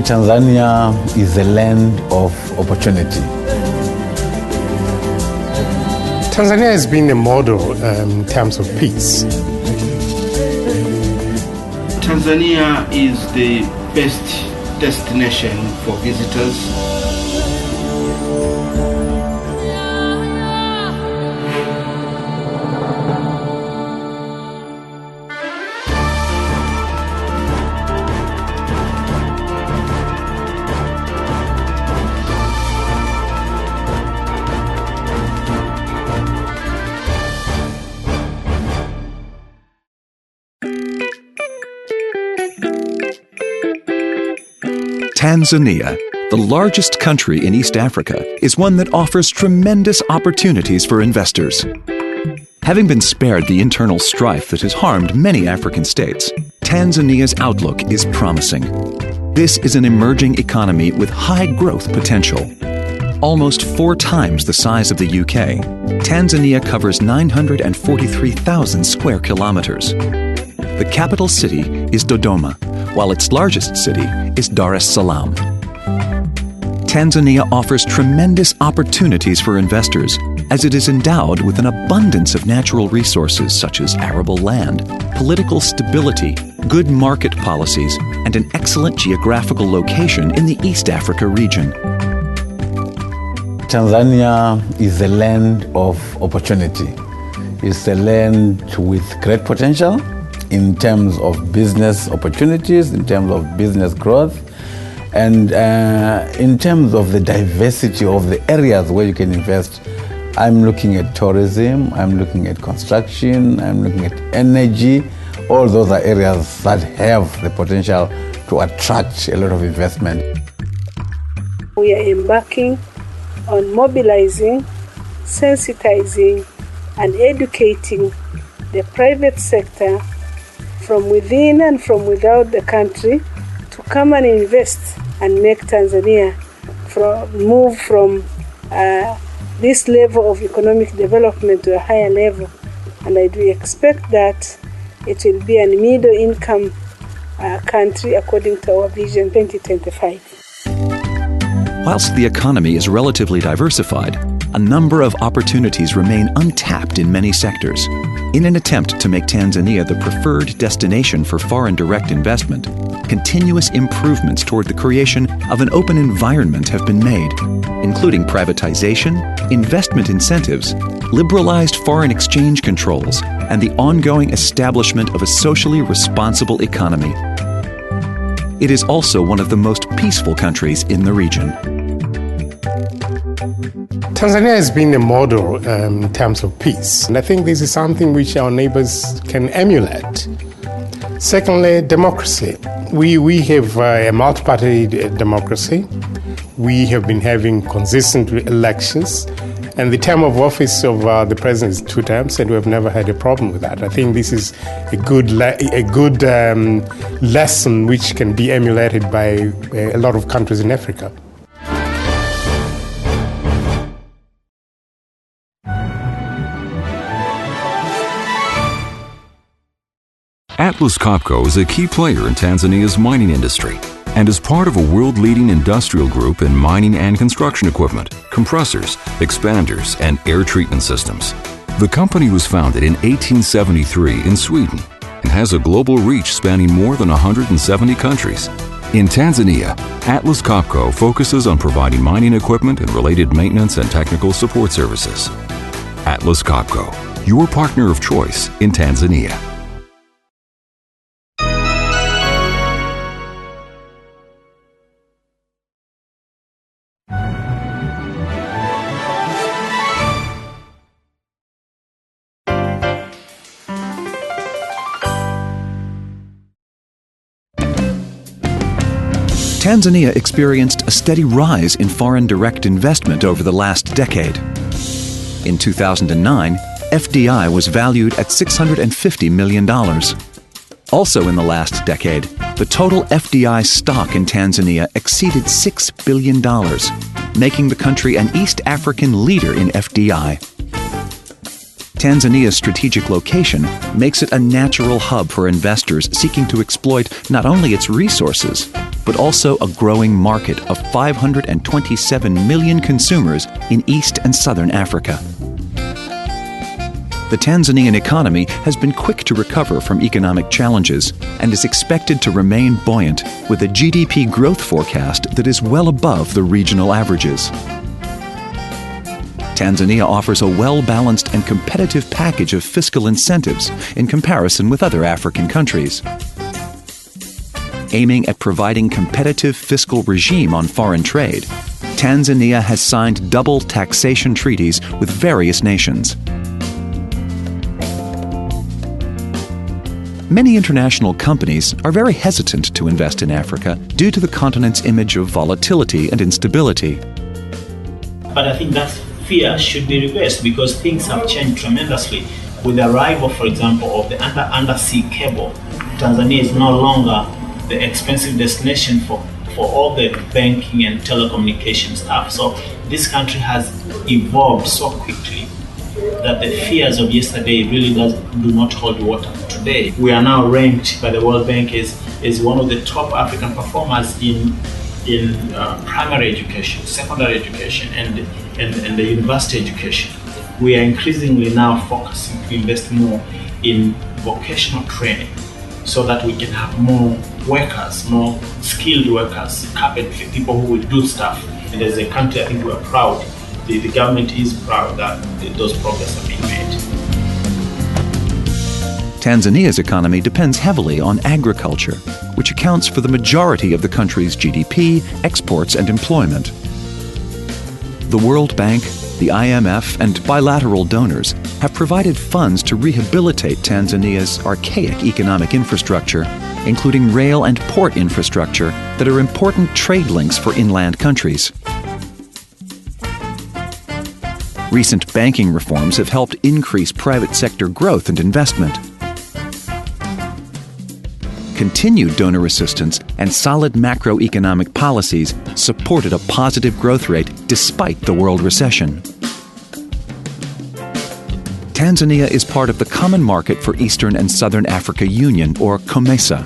Tanzania is a land of opportunity. Tanzania has been a model in terms of peace. Tanzania is the best destination for visitors. Tanzania, the largest country in East Africa, is one that offers tremendous opportunities for investors. Having been spared the internal strife that has harmed many African states, Tanzania's outlook is promising. This is an emerging economy with high growth potential. Almost 4 times the size of the UK, Tanzania covers 943,000 square kilometers. The capital city is Dodoma, while its largest city is Dar es Salaam. Tanzania offers tremendous opportunities for investors as it is endowed with an abundance of natural resources such as arable land, political stability, good market policies, and an excellent geographical location in the East Africa region. Tanzania is a land of opportunity. It's a land with great potential in terms of business opportunities, in terms of business growth, and in terms of the diversity of the areas where you can invest. I'm looking at tourism, I'm looking at construction, I'm looking at energy. All those are areas that have the potential to attract a lot of investment. We are embarking on mobilizing, sensitizing, and educating the private sector from within and from without the country to come and invest and make Tanzania move from this level of economic development to a higher level. And I do expect that it will be a middle-income country according to our Vision 2025. Whilst the economy is relatively diversified, a number of opportunities remain untapped in many sectors. In an attempt to make Tanzania the preferred destination for foreign direct investment, continuous improvements toward the creation of an open environment have been made, including privatization, investment incentives, liberalized foreign exchange controls, and the ongoing establishment of a socially responsible economy. It is also one of the most peaceful countries in the region. Tanzania has been a model in terms of peace, and I think this is something which our neighbors can emulate. Secondly, democracy. We have a multi-party democracy. We have been having consistent elections, and the term of office of the president is 2 terms, and we have never had a problem with that. I think this is a good lesson which can be emulated by a lot of countries in Africa. Atlas Copco is a key player in Tanzania's mining industry and is part of a world-leading industrial group in mining and construction equipment, compressors, expanders, and air treatment systems. The company was founded in 1873 in Sweden and has a global reach spanning more than 170 countries. In Tanzania, Atlas Copco focuses on providing mining equipment and related maintenance and technical support services. Atlas Copco, your partner of choice in Tanzania. Tanzania experienced a steady rise in foreign direct investment over the last decade. In 2009, FDI was valued at $650 million. Also in the last decade, the total FDI stock in Tanzania exceeded $6 billion, making the country an East African leader in FDI. Tanzania's strategic location makes it a natural hub for investors seeking to exploit not only its resources, but also a growing market of 527 million consumers in East and Southern Africa. The Tanzanian economy has been quick to recover from economic challenges and is expected to remain buoyant with a GDP growth forecast that is well above the regional averages. Tanzania offers a well-balanced and competitive package of fiscal incentives in comparison with other African countries. Aiming at providing competitive fiscal regime on foreign trade, Tanzania has signed double taxation treaties with various nations. Many international companies are very hesitant to invest in Africa due to the continent's image of volatility and instability. But I think that fear should be reversed because things have changed tremendously. With the arrival, for example, of the undersea cable, Tanzania is no longer the expensive destination for all the banking and telecommunication stuff. So this country has evolved so quickly that the fears of yesterday really do not hold water today. We are now ranked by the World Bank as one of the top African performers in primary education, secondary education, and the university education. We are increasingly now focusing to invest more in vocational training so that we can have more workers, more skilled workers, carpentry, people who will do stuff. And as a country, I think we are proud. The government is proud that those progress are being made. Tanzania's economy depends heavily on agriculture, which accounts for the majority of the country's GDP, exports, and employment. The World Bank, the IMF, and bilateral donors have provided funds to rehabilitate Tanzania's archaic economic infrastructure, including rail and port infrastructure that are important trade links for inland countries. Recent banking reforms have helped increase private sector growth and investment. Continued donor assistance and solid macroeconomic policies supported a positive growth rate despite the world recession. Tanzania is part of the Common Market for Eastern and Southern Africa Union, or COMESA.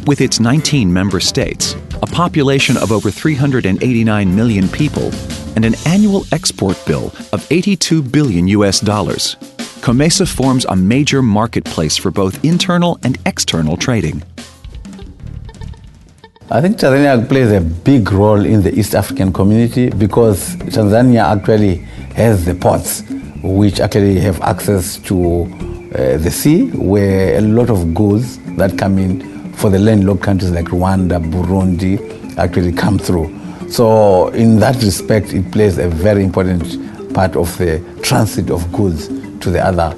With its 19 member states, a population of over 389 million people, and an annual export bill of $82 billion, COMESA forms a major marketplace for both internal and external trading. I think Tanzania plays a big role in the East African community because Tanzania actually has the ports which actually have access to the sea, where a lot of goods that come in for the landlocked countries like Rwanda, Burundi actually come through. So in that respect, it plays a very important part of the transit of goods to the other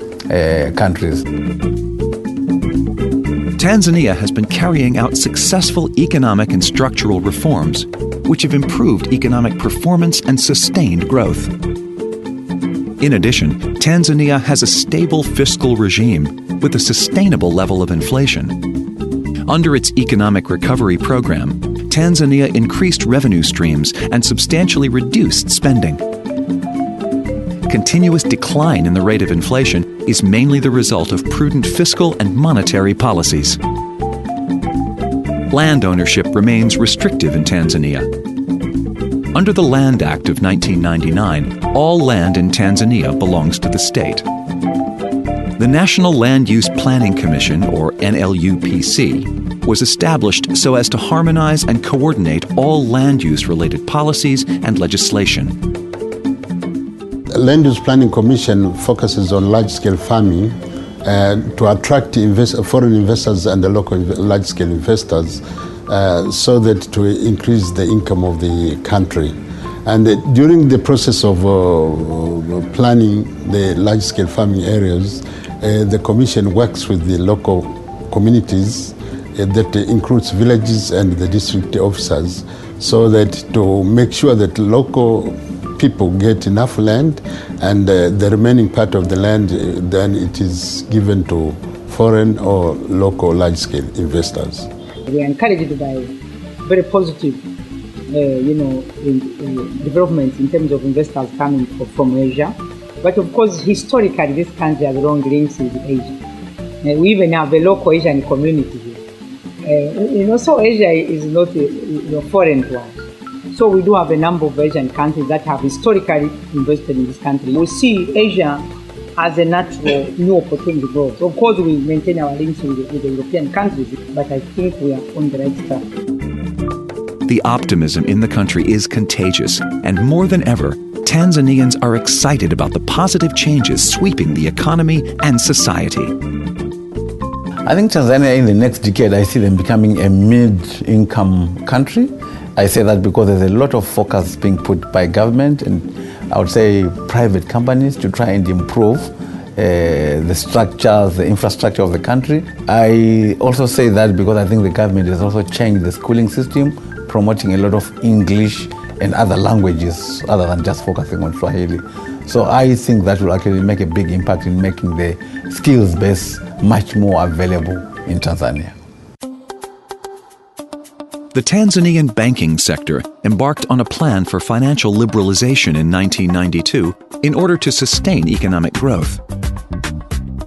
countries. Tanzania has been carrying out successful economic and structural reforms, which have improved economic performance and sustained growth. In addition, Tanzania has a stable fiscal regime with a sustainable level of inflation. Under its economic recovery program, Tanzania increased revenue streams and substantially reduced spending. Continuous decline in the rate of inflation is mainly the result of prudent fiscal and monetary policies. Land ownership remains restrictive in Tanzania. Under the Land Act of 1999, all land in Tanzania belongs to the state. The National Land Use Planning Commission, or NLUPC, was established so as to harmonize and coordinate all land use-related policies and legislation. The Land Use Planning Commission focuses on large-scale farming to attract foreign investors and the local large-scale investors so that to increase the income of the country. And during the process of planning the large-scale farming areas, the Commission works with the local communities that includes villages and the district officers, so that to make sure that local people get enough land, and the remaining part of the land then it is given to foreign or local large-scale investors. We are encouraged by very positive developments in terms of investors coming from Asia. But of course, historically, this country has long links with Asia. We even have a local Asian community here. So Asia is not foreign to us. So we do have a number of Asian countries that have historically invested in this country. We see Asia as a natural new opportunity growth. So of course, we maintain our links with the European countries, but I think we are on the right track. The optimism in the country is contagious, and more than ever, Tanzanians are excited about the positive changes sweeping the economy and society. I think Tanzania in the next decade, I see them becoming a mid-income country. I say that because there's a lot of focus being put by government and I would say private companies to try and improve the structures, the infrastructure of the country. I also say that because I think the government has also changed the schooling system, promoting a lot of English and other languages other than just focusing on Swahili. So I think that will actually make a big impact in making the skills base much more available in Tanzania. The Tanzanian banking sector embarked on a plan for financial liberalization in 1992 in order to sustain economic growth.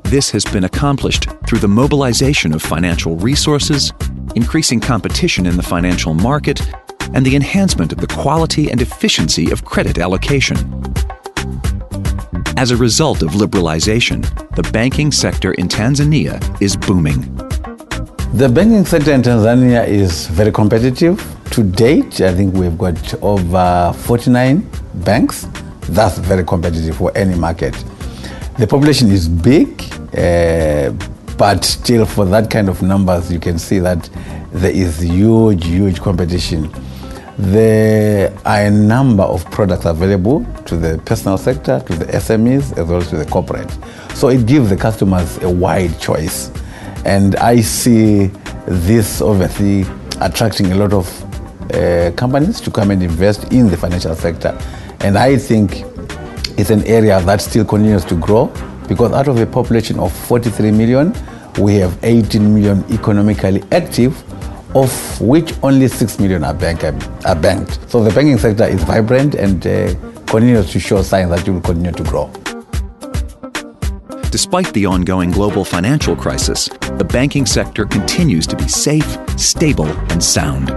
This has been accomplished through the mobilization of financial resources, increasing competition in the financial market, and the enhancement of the quality and efficiency of credit allocation. As a result of liberalization, the banking sector in Tanzania is booming. The banking sector in Tanzania is very competitive. To date, I think we've got over 49 banks. That's very competitive for any market. The population is big, but still for that kind of numbers, you can see that there is huge competition. There are a number of products available to the personal sector, to the SMEs, as well as to the corporate. So it gives the customers a wide choice. And I see this obviously attracting a lot of companies to come and invest in the financial sector. And I think it's an area that still continues to grow because out of a population of 43 million, we have 18 million economically active, of which only 6 million are banked. So the banking sector is vibrant and continues to show signs that it will continue to grow. Despite the ongoing global financial crisis, the banking sector continues to be safe, stable, and sound.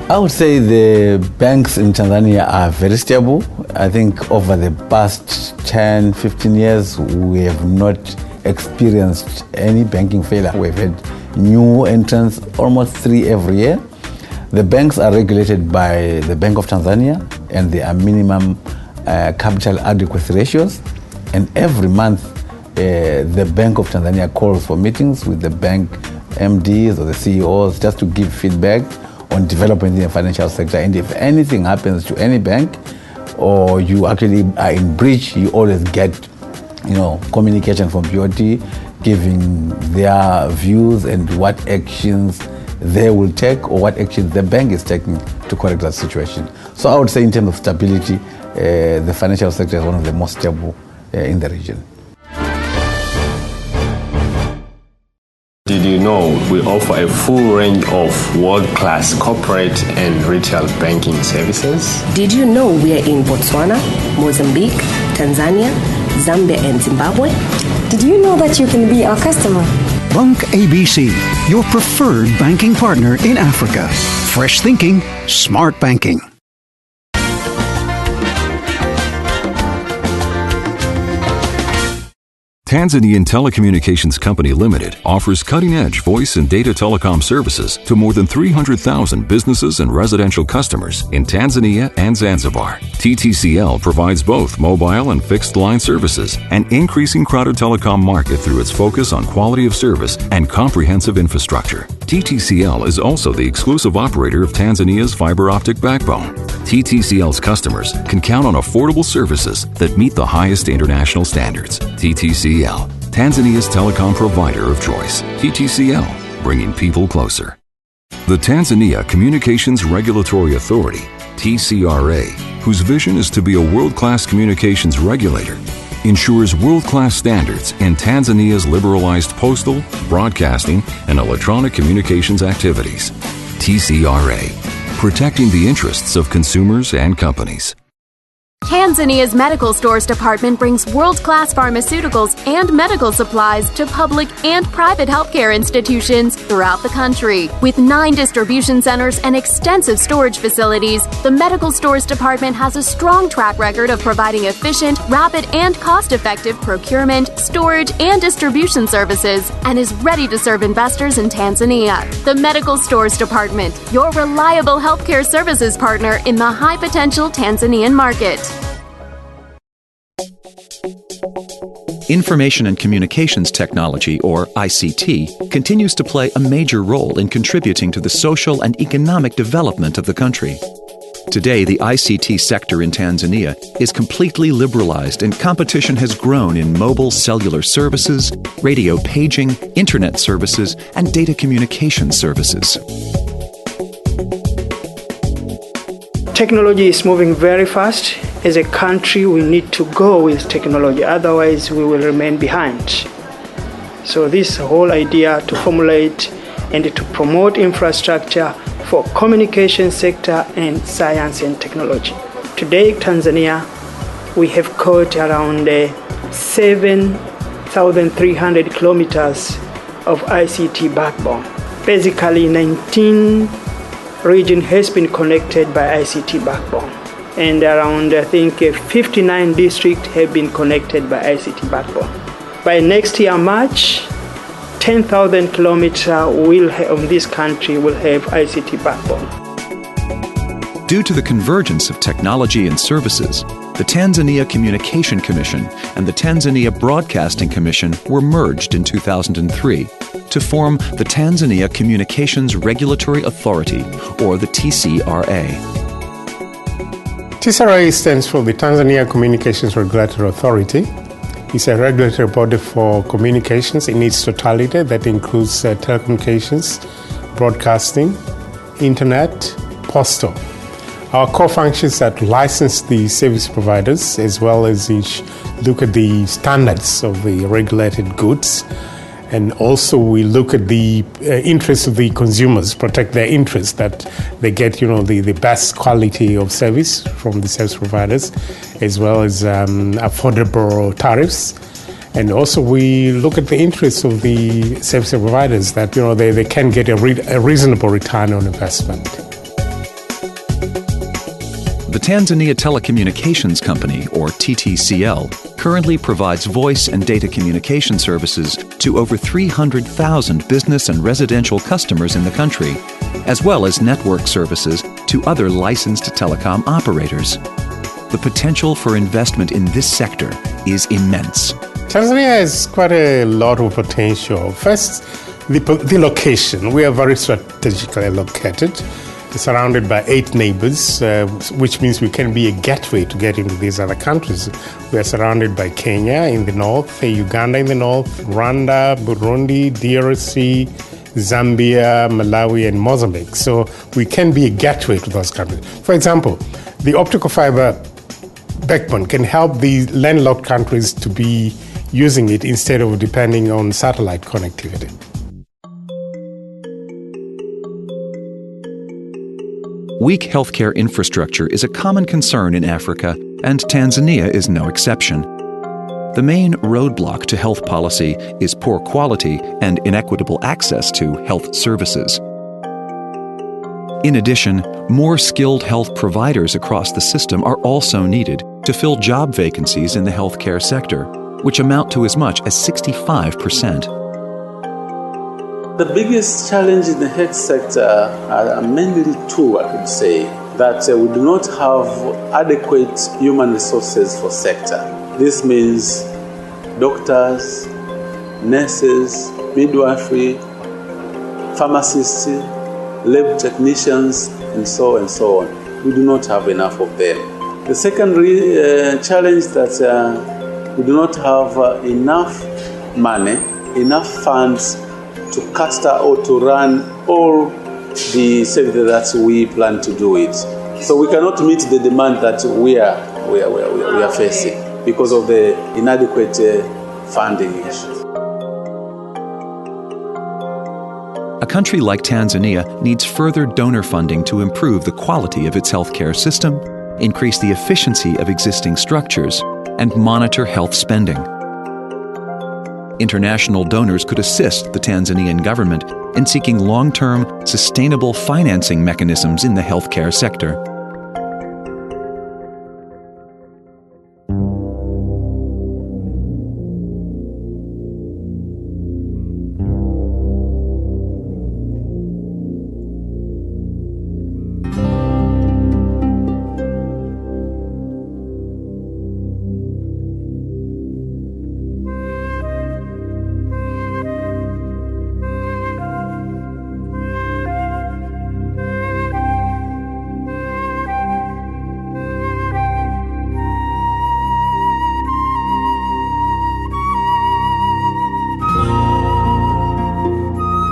I would say the banks in Tanzania are very stable. I think over the past 10, 15 years, we have not experienced any banking failure. We've had new entrants, almost 3 every year. The banks are regulated by the Bank of Tanzania, and there are minimum capital adequacy ratios. And every month, the Bank of Tanzania calls for meetings with the bank MDs or the CEOs just to give feedback on development in the financial sector. And if anything happens to any bank or you actually are in breach, you always get communication from BOT giving their views and what actions they will take or what actions the bank is taking to correct that situation. So I would say in terms of stability, the financial sector is one of the most stable in the region. Did you know we offer a full range of world-class corporate and retail banking services? Did you know we are in Botswana, Mozambique, Tanzania, Zambia, and Zimbabwe? Did you know that you can be our customer? Bank ABC, your preferred banking partner in Africa. Fresh thinking, smart banking. Tanzanian Telecommunications Company Limited offers cutting-edge voice and data telecom services to more than 300,000 businesses and residential customers in Tanzania and Zanzibar. TTCL provides both mobile and fixed-line services, an increasing crowded telecom market through its focus on quality of service and comprehensive infrastructure. TTCL is also the exclusive operator of Tanzania's fiber optic backbone. TTCL's customers can count on affordable services that meet the highest international standards. TTCL, Tanzania's telecom provider of choice. TTCL, bringing people closer. The Tanzania Communications Regulatory Authority, TCRA, whose vision is to be a world-class communications regulator, ensures world-class standards in Tanzania's liberalized postal, broadcasting, and electronic communications activities. TCRA, protecting the interests of consumers and companies. Tanzania's Medical Stores Department brings world-class pharmaceuticals and medical supplies to public and private healthcare institutions throughout the country. With 9 distribution centers and extensive storage facilities, the Medical Stores Department has a strong track record of providing efficient, rapid, and cost-effective procurement, storage, and distribution services, and is ready to serve investors in Tanzania. The Medical Stores Department, your reliable healthcare services partner in the high-potential Tanzanian market. Information and Communications Technology, or ICT, continues to play a major role in contributing to the social and economic development of the country. Today, the ICT sector in Tanzania is completely liberalized, and competition has grown in mobile cellular services, radio paging, internet services, and data communication services. Technology is moving very fast. As a country, we need to go with technology, otherwise we will remain behind. So this whole idea to formulate and to promote infrastructure for communication sector and science and technology. Today, Tanzania, we have got around 7,300 kilometers of ICT backbone. Basically, 19 region has been connected by ICT backbone, and around 59 districts have been connected by ICT backbone. By next year March, 10,000 kilometers of this country will have ICT backbone. Due to the convergence of technology and services, the Tanzania Communication Commission and the Tanzania Broadcasting Commission were merged in 2003 to form the Tanzania Communications Regulatory Authority, or the TCRA. TCRA stands for the Tanzania Communications Regulatory Authority. It's a regulatory body for communications in its totality that includes telecommunications, broadcasting, internet, postal. Our core functions are to license the service providers as well as look at the standards of the regulated goods. And also we look at the interests of the consumers, protect their interests, that they get, the best quality of service from the service providers, as well as affordable tariffs. And also we look at the interests of the service providers, that, they can get a reasonable return on investment. The Tanzania Telecommunications Company, or TTCL, currently provides voice and data communication services to over 300,000 business and residential customers in the country, as well as network services to other licensed telecom operators. The potential for investment in this sector is immense. Tanzania has quite a lot of potential. First, the location. We are very strategically located, surrounded by 8 neighbors, which means we can be a gateway to get into these other countries. We are surrounded by Kenya in the north, Uganda in the north, Rwanda, Burundi, DRC, Zambia, Malawi, and Mozambique. So we can be a gateway to those countries. For example, the optical fiber backbone can help the landlocked countries to be using it instead of depending on satellite connectivity. Weak healthcare infrastructure is a common concern in Africa, and Tanzania is no exception. The main roadblock to health policy is poor quality and inequitable access to health services. In addition, more skilled health providers across the system are also needed to fill job vacancies in the healthcare sector, which amount to as much as 65%. The biggest challenge in the health sector are mainly 2, I could say, that we do not have adequate human resources for sector. This means doctors, nurses, midwifery, pharmacists, lab technicians, and so on. We do not have enough of them. The second challenge that we do not have enough money, enough funds to cater or to run all the services that we plan to do it. So we cannot meet the demand that we are facing because of the inadequate funding issues. A country like Tanzania needs further donor funding to improve the quality of its healthcare system, increase the efficiency of existing structures, and monitor health spending. International donors could assist the Tanzanian government in seeking long-term, sustainable financing mechanisms in the healthcare sector.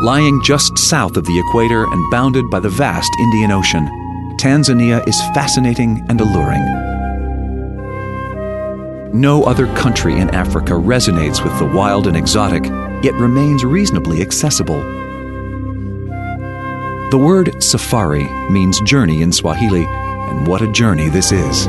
Lying just south of the equator and bounded by the vast Indian Ocean, Tanzania is fascinating and alluring. No other country in Africa resonates with the wild and exotic, yet remains reasonably accessible. The word safari means journey in Swahili, and what a journey this is.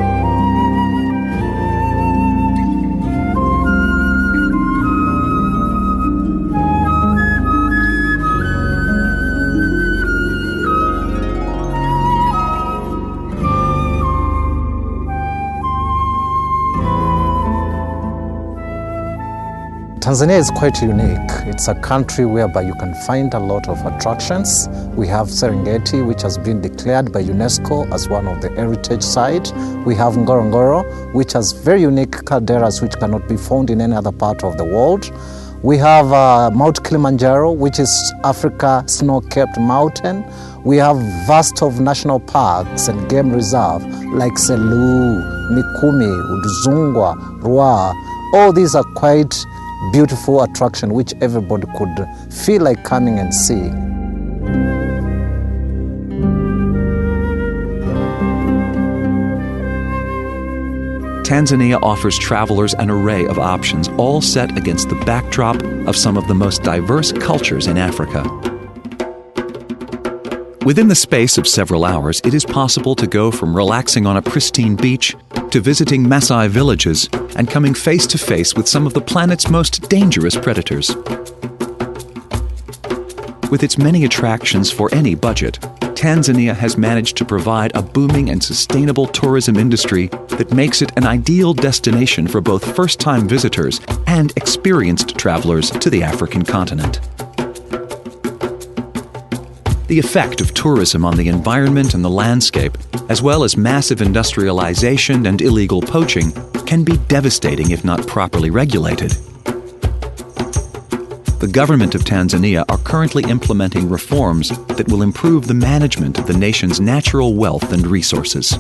Tanzania is quite unique. It's a country whereby you can find a lot of attractions. We have Serengeti, which has been declared by UNESCO as one of the heritage sites. We have Ngorongoro, which has very unique calderas which cannot be found in any other part of the world. We have Mount Kilimanjaro, which is Africa's snow-capped mountain. We have vast of national parks and game reserve like Selous, Mikumi, Udzungwa, Ruaha. All these are quite beautiful attraction which everybody could feel like coming and see. Tanzania offers travelers an array of options, all set against the backdrop of some of the most diverse cultures in Africa. Within the space of several hours, it is possible to go from relaxing on a pristine beach to visiting Maasai villages and coming face to face with some of the planet's most dangerous predators. With its many attractions for any budget, Tanzania has managed to provide a booming and sustainable tourism industry that makes it an ideal destination for both first-time visitors and experienced travelers to the African continent. The effect of tourism on the environment and the landscape, as well as massive industrialization and illegal poaching, can be devastating if not properly regulated. The government of Tanzania are currently implementing reforms that will improve the management of the nation's natural wealth and resources.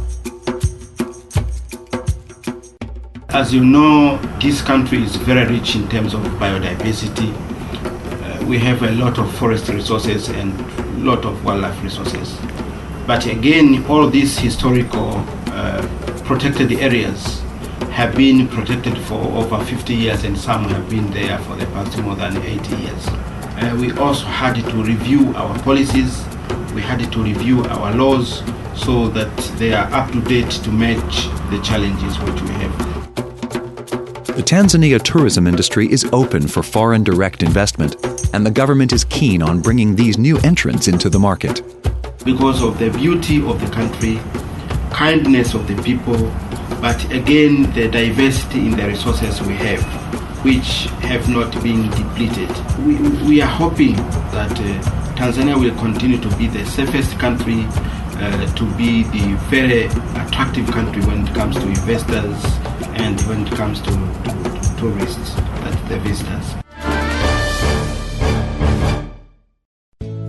As you know, this country is very rich in terms of biodiversity. We have a lot of forest resources and a lot of wildlife resources. But again, all these historical protected areas have been protected for over 50 years and some have been there for the past more than 80 years. We also had to review our policies, we had to review our laws so that they are up to date to match the challenges which we have. The Tanzania tourism industry is open for foreign direct investment, and the government is keen on bringing these new entrants into the market. Because of the beauty of the country, kindness of the people, but again the diversity in the resources we have, which have not been depleted. We are hoping that Tanzania will continue to be the safest country, to be the very attractive country when it comes to investors and when it comes to tourists, the visitors.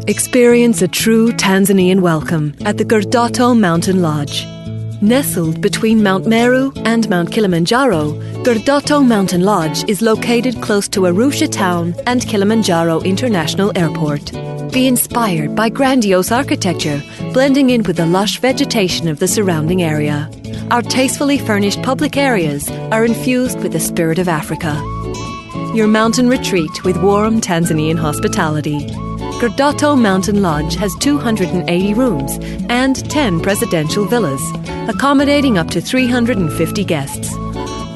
Experience a true Tanzanian welcome at the Gurdoto Mountain Lodge. Nestled between Mount Meru and Mount Kilimanjaro, Gurdotto Mountain Lodge is located close to Arusha town and Kilimanjaro International Airport. Be inspired by grandiose architecture, blending in with the lush vegetation of the surrounding area. Our tastefully furnished public areas are infused with the spirit of Africa. Your mountain retreat with warm Tanzanian hospitality. Gurdotto Mountain Lodge has 280 rooms and 10 presidential villas, accommodating up to 350 guests.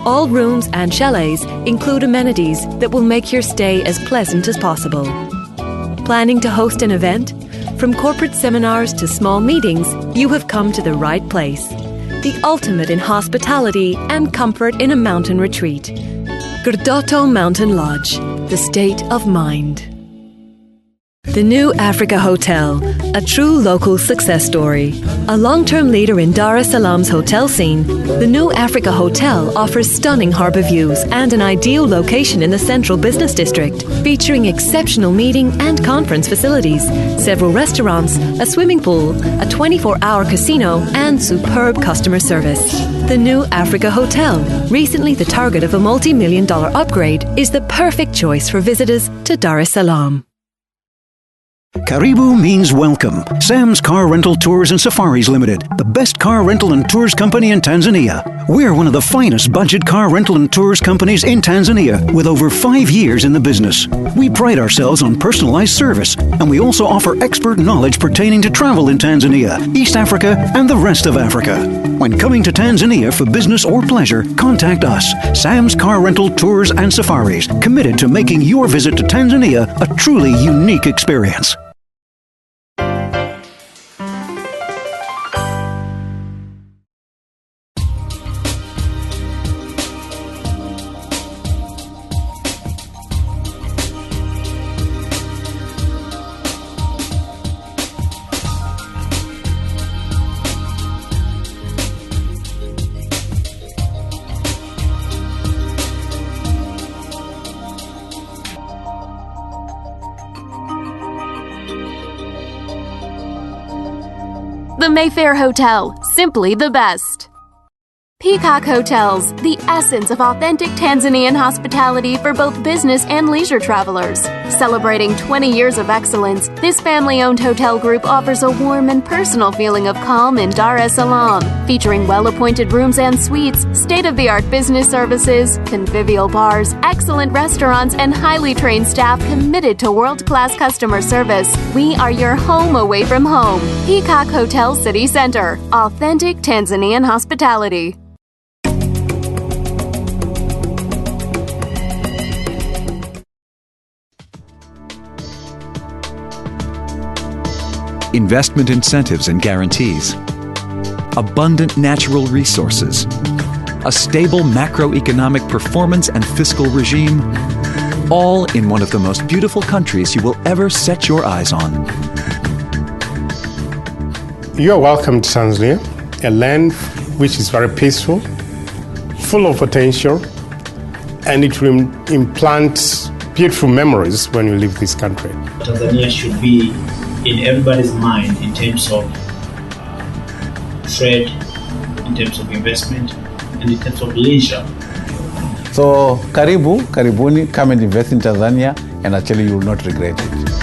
All rooms and chalets include amenities that will make your stay as pleasant as possible. Planning to host an event? From corporate seminars to small meetings, you have come to the right place. The ultimate in hospitality and comfort in a mountain retreat. Gurdotto Mountain Lodge, the state of mind. The New Africa Hotel, a true local success story. A long-term leader in Dar es Salaam's hotel scene, the New Africa Hotel offers stunning harbor views and an ideal location in the central business district, featuring exceptional meeting and conference facilities, several restaurants, a swimming pool, a 24-hour casino, and superb customer service. The New Africa Hotel, recently the target of a multi-million-dollar upgrade, is the perfect choice for visitors to Dar es Salaam. Karibu means welcome. Sam's Car Rental Tours and Safaris Limited, the best car rental and tours company in Tanzania. We're one of the finest budget car rental and tours companies in Tanzania with over 5 years in the business. We pride ourselves on personalized service, and we also offer expert knowledge pertaining to travel in Tanzania, East Africa, and the rest of Africa. When coming to Tanzania for business or pleasure, contact us, Sam's Car Rental Tours and Safaris, committed to making your visit to Tanzania a truly unique experience. The Mayfair Hotel, simply the best. Peacock Hotels, the essence of authentic Tanzanian hospitality for both business and leisure travelers. Celebrating 20 years of excellence, this family-owned hotel group offers a warm and personal feeling of calm in Dar es Salaam, featuring well-appointed rooms and suites, state-of-the-art business services, convivial bars, excellent restaurants, and highly trained staff committed to world-class customer service. We are your home away from home. Peacock Hotel City Center, authentic Tanzanian hospitality. Investment incentives and guarantees, abundant natural resources, a stable macroeconomic performance and fiscal regime, all in one of the most beautiful countries you will ever set your eyes on. You are welcome to Tanzania, a land which is very peaceful, full of potential, and it will implant beautiful memories when you leave this country. Tanzania should be in everybody's mind in terms of trade, in terms of investment, and in terms of leisure. So karibuni, come and invest in Tanzania, and actually you will not regret it.